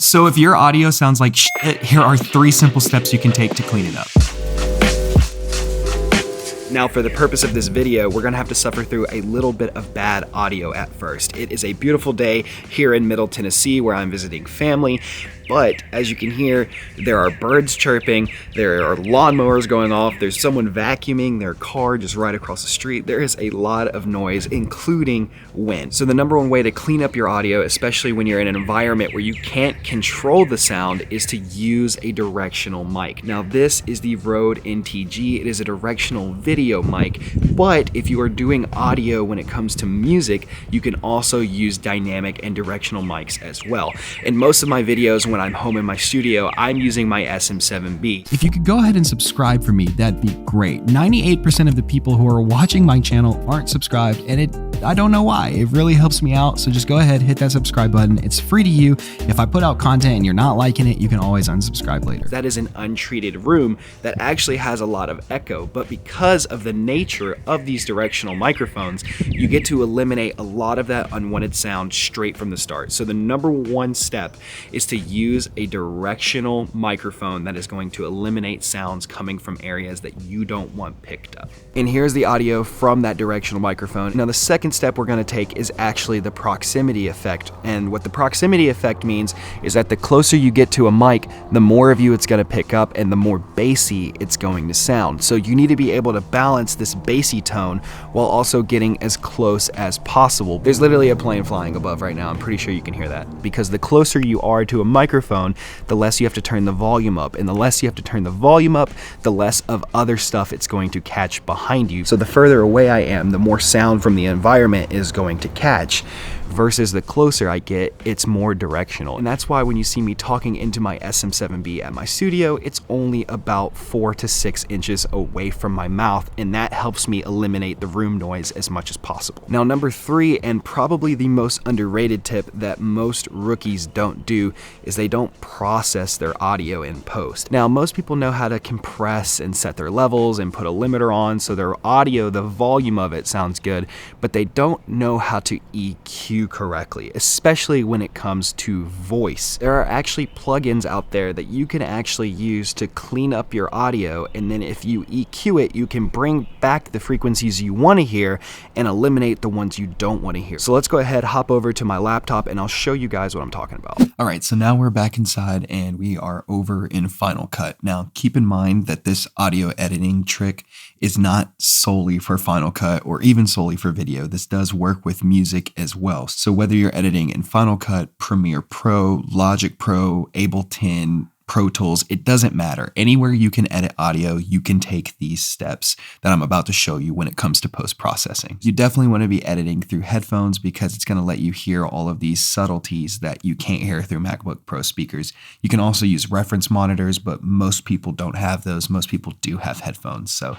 So if your audio sounds like shit, here are 3 simple steps you can take to clean it up. Now, for the purpose of this video, we're gonna have to suffer through a little bit of bad audio at first. It is a beautiful day here in Middle Tennessee where I'm visiting family, but as you can hear, there are birds chirping, there are lawnmowers going off, there's someone vacuuming their car just right across the street. There is a lot of noise, including wind. So the number one way to clean up your audio, especially when you're in an environment where you can't control the sound, is to use a directional mic. Now, this is the Rode NTG. It is a directional video mic, but if you are doing audio when it comes to music, you can also use dynamic and directional mics as well. In most of my videos, when I'm home in my studio, I'm using my SM7B. If you could go ahead and subscribe for me, that'd be great. 98% of the people who are watching my channel aren't subscribed, and I don't know why. It really helps me out, so just go ahead, hit that subscribe button. It's free to you. If I put out content and you're not liking it, you can always unsubscribe later. That is an untreated room that actually has a lot of echo, but because of the nature of these directional microphones, you get to eliminate a lot of that unwanted sound straight from the start. So the number one step is to use a directional microphone that is going to eliminate sounds coming from areas that you don't want picked up. And here's the audio from that directional microphone. Now, the second step we're going to take is actually the proximity effect. And what the proximity effect means is that the closer you get to a mic, the more of you it's going to pick up and the more bassy it's going to sound. So you need to be able to balance this bassy tone while also getting as close as possible. There's literally a plane flying above right now. I'm pretty sure you can hear that, because the closer you are to a microphone, the less you have to turn the volume up, and the less you have to turn the volume up, the less of other stuff it's going to catch behind you. So the further away I am, the more sound from the environment is going to catch, versus the closer I get, it's more directional. And that's why when you see me talking into my SM7B at my studio, it's only about 4 to 6 inches away from my mouth, and that helps me eliminate the room noise as much as possible. Now, number 3, and probably the most underrated tip that most rookies don't do, is they don't process their audio in post. Now, most people know how to compress and set their levels and put a limiter on so their audio, the volume of it, sounds good, but they don't know how to EQ correctly, especially when it comes to voice. There are actually plugins out there that you can actually use to clean up your audio, and then if you EQ it, you can bring back the frequencies you want to hear and eliminate the ones you don't want to hear. So let's go ahead, hop over to my laptop, and I'll show you guys what I'm talking about. All right, so now we're back inside and we are over in Final Cut. Now, keep in mind that this audio editing trick is not solely for Final Cut or even solely for video. This does work with music as well. So whether you're editing in Final Cut, Premiere Pro, Logic Pro, Ableton, Pro Tools, it doesn't matter. Anywhere you can edit audio, you can take these steps that I'm about to show you when it comes to post-processing. You definitely want to be editing through headphones because it's going to let you hear all of these subtleties that you can't hear through MacBook Pro speakers. You can also use reference monitors, but most people don't have those. Most people do have headphones. So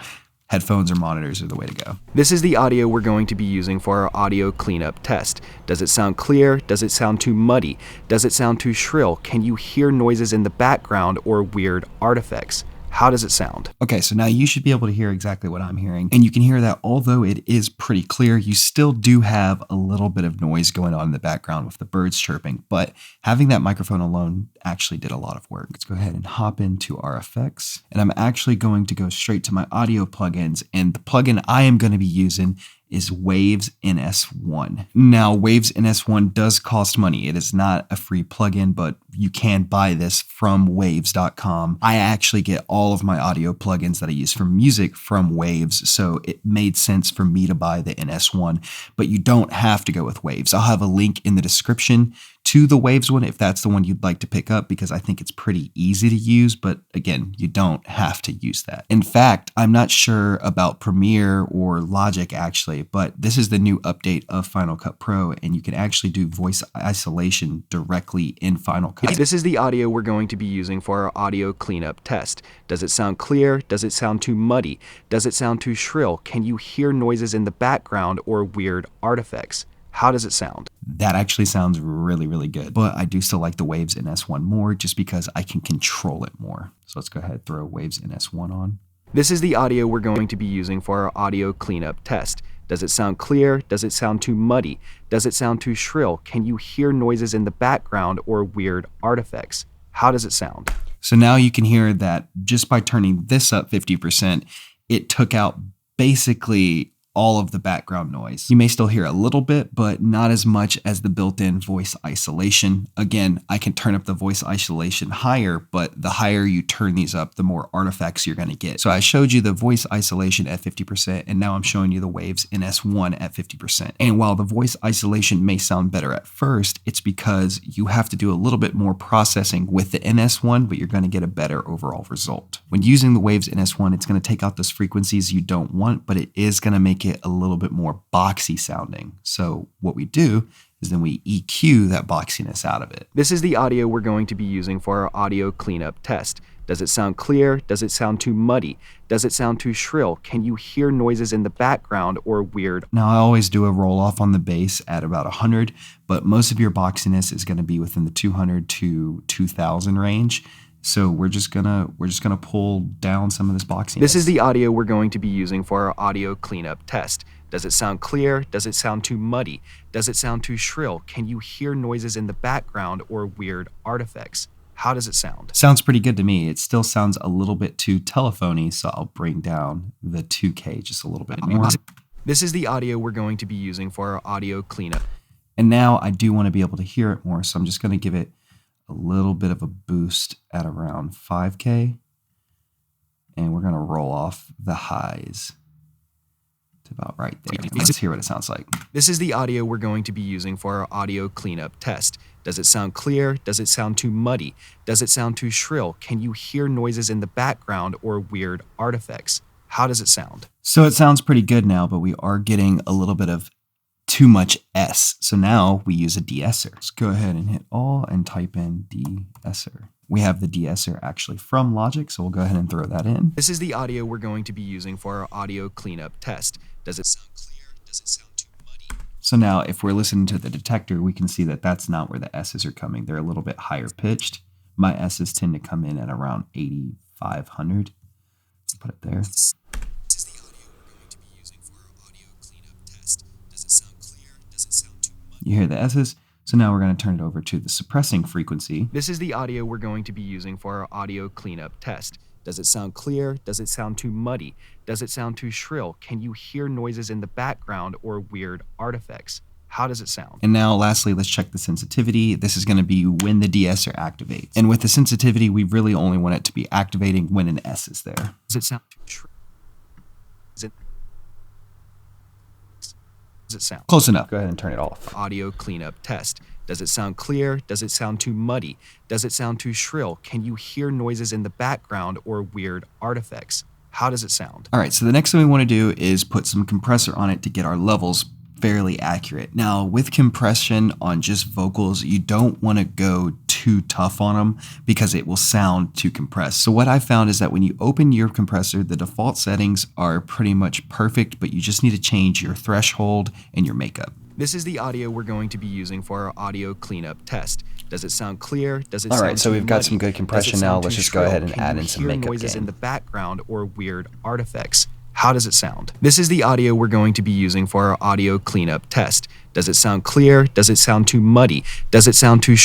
headphones or monitors are the way to go. This is the audio we're going to be using for our audio cleanup test. Does it sound clear? Does it sound too muddy? Does it sound too shrill? Can you hear noises in the background or weird artifacts? How does it sound? Okay, so now you should be able to hear exactly what I'm hearing. And you can hear that although it is pretty clear, you still do have a little bit of noise going on in the background with the birds chirping, but having that microphone alone actually did a lot of work. Let's go ahead and hop into our effects. And I'm actually going to go straight to my audio plugins, and the plugin I am going to be using is Waves NS1. Now, Waves NS1 does cost money. It is not a free plugin, but you can buy this from waves.com. I actually get all of my audio plugins that I use for music from Waves, so it made sense for me to buy the NS1, but you don't have to go with Waves. I'll have a link in the description to the Waves one if that's the one you'd like to pick up, because I think it's pretty easy to use, but again, you don't have to use that. In fact, I'm not sure about Premiere or Logic actually, but this is the new update of Final Cut Pro, and you can actually do voice isolation directly in Final Cut. This is the audio we're going to be using for our audio cleanup test. Does it sound clear? Does it sound too muddy? Does it sound too shrill? Can you hear noises in the background or weird artifacts? How does it sound? That actually sounds really, really good, but I do still like the Waves NS1 more just because I can control it more. So let's go ahead and throw Waves NS1 on. This is the audio we're going to be using for our audio cleanup test. Does it sound clear? Does it sound too muddy? Does it sound too shrill? Can you hear noises in the background or weird artifacts? How does it sound? So now you can hear that just by turning this up 50%, it took out basically all of the background noise. You may still hear a little bit, but not as much as the built-in voice isolation. Again, I can turn up the voice isolation higher, but the higher you turn these up, the more artifacts you're going to get. So I showed you the voice isolation at 50%, and now I'm showing you the Waves NS1 at 50%. And while the voice isolation may sound better at first, it's because you have to do a little bit more processing with the NS1, but you're going to get a better overall result. When using the Waves NS1, it's going to take out those frequencies you don't want, but it is going to make it a little bit more boxy sounding. So what we do is then we EQ that boxiness out of it. This is the audio we're going to be using for our audio cleanup test. Does it sound clear? Does it sound too muddy? Does it sound too shrill? Can you hear noises in the background or weird? Now I always do a roll off on the bass at about 100, but most of your boxiness is going to be within the 200 to 2000 range. So we're just gonna pull down some of this boxiness. This is the audio we're going to be using for our audio cleanup test. Does it sound clear? Does it sound too muddy? Does it sound too shrill? Can you hear noises in the background or weird artifacts? How does it sound? Sounds pretty good to me. It still sounds a little bit too telephony, so I'll bring down the 2K just a little bit more. This is the audio we're going to be using for our audio cleanup. And now I do want to be able to hear it more, so I'm just going to give it a little bit of a boost at around 5K, and we're going to roll off the highs to about right there. Let's hear what it sounds like. This is the audio we're going to be using for our audio cleanup test. Does it sound clear? Does it sound too muddy? Does it sound too shrill? Can you hear noises in the background or weird artifacts? How does it sound? So it sounds pretty good now, but we are getting a little bit of too much S. So now we use a de-esser. Let's go ahead and hit all and type in de-esser. We have the de-esser actually from Logic, so we'll go ahead and throw that in. This is the audio we're going to be using for our audio cleanup test. Does it sound clear? Does it sound too muddy? So now if we're listening to the detector, we can see that that's not where the S's are coming. They're a little bit higher pitched. My S's tend to come in at around 8,500. Let's put it there. You hear the S's, so now we're going to turn it over to the suppressing frequency. This is the audio we're going to be using for our audio cleanup test. Does it sound clear? Does it sound too muddy? Does it sound too shrill? Can you hear noises in the background or weird artifacts? How does it sound? And now lastly, let's check the sensitivity. This is going to be when the de-esser activates. And with the sensitivity, we really only want it to be activating when an S is there. Does it sound too shrill? Does it sound close enough? Go ahead and turn it off. Audio cleanup test. Does it sound clear? Does it sound too muddy? Does it sound too shrill? Can you hear noises in the background or weird artifacts? How does it sound? All right, so the next thing we want to do is put some compressor on it to get our levels fairly accurate. Now, with compression on just vocals, you don't want to go too tough on them because it will sound too compressed. So what I found is that when you open your compressor, the default settings are pretty much perfect, but you just need to change your threshold and your makeup. This is the audio we're going to be using for our audio cleanup test. Does it sound clear? Does it sound All right, so we've got muddy? some good compression now. Let's just go ahead and add in some makeup noises gain. in the background or weird artifacts? How does it sound? This is the audio we're going to be using for our audio cleanup test. Does it sound clear? Does it sound too muddy? Does it sound too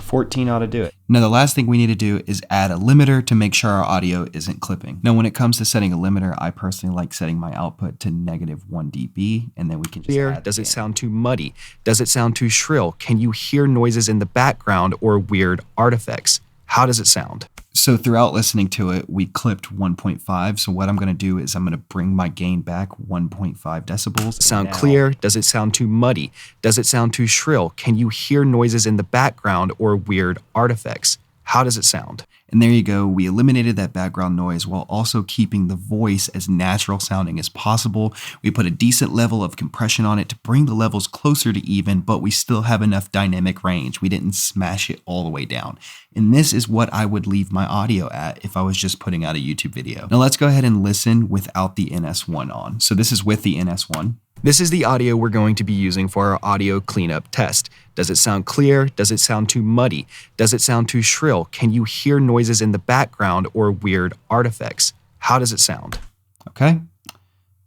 14 ought to do it. Now the last thing we need to do is add a limiter to make sure our audio isn't clipping. Now when it comes to setting a limiter, I personally like setting my output to -1 dB, and then we can just add Does it sound too muddy? Does it sound too shrill? Can you hear noises in the background or weird artifacts? How does it sound? So throughout listening to it, we clipped 1.5. So what I'm going to do is I'm going to bring my gain back 1.5 decibels. Sound clear? Does it sound too muddy? Does it sound too shrill? Can you hear noises in the background or weird artifacts? How does it sound? And there you go. We eliminated that background noise while also keeping the voice as natural sounding as possible. We put a decent level of compression on it to bring the levels closer to even, but we still have enough dynamic range. We didn't smash it all the way down. And this is what I would leave my audio at if I was just putting out a YouTube video. Now let's go ahead and listen without the NS1 on. So this is with the NS1. This is the audio we're going to be using for our audio cleanup test. Does it sound clear? Does it sound too muddy? Does it sound too shrill? Can you hear noises in the background or weird artifacts? How does it sound? Okay.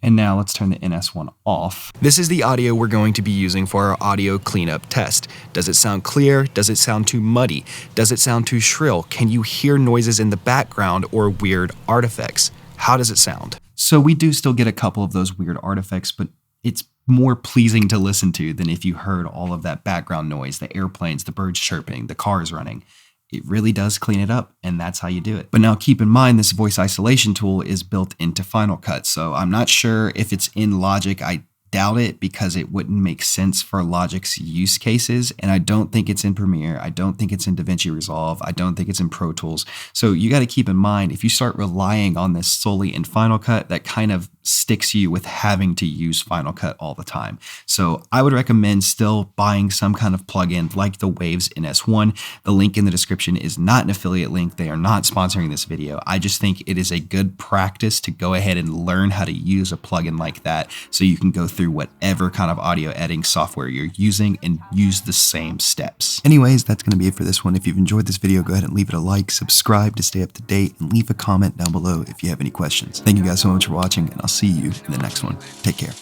And now let's turn the NS1 off. This is the audio we're going to be using for our audio cleanup test. Does it sound clear? Does it sound too muddy? Does it sound too shrill? Can you hear noises in the background or weird artifacts? How does it sound? So we do still get a couple of those weird artifacts, but it's more pleasing to listen to than if you heard all of that background noise, the airplanes, the birds chirping, the cars running. It really does clean it up, and that's how you do it. But now keep in mind, this voice isolation tool is built into Final Cut, so I'm not sure if it's in Logic. I doubt it because it wouldn't make sense for Logic's use cases, and I don't think it's in Premiere. I don't think it's in DaVinci Resolve. I don't think it's in Pro Tools. So you got to keep in mind, if you start relying on this solely in Final Cut, that kind of sticks you with having to use Final Cut all the time. So I would recommend still buying some kind of plugin like the Waves NS1. The link in the description is not an affiliate link. They are not sponsoring this video. I just think it is a good practice to go ahead and learn how to use a plugin like that so you can go through whatever kind of audio editing software you're using and use the same steps. Anyways, that's going to be it for this one. If you've enjoyed this video, go ahead and leave it a like, subscribe to stay up to date, and leave a comment down below if you have any questions. Thank you guys so much for watching, and I'll see you in the next one. Take care.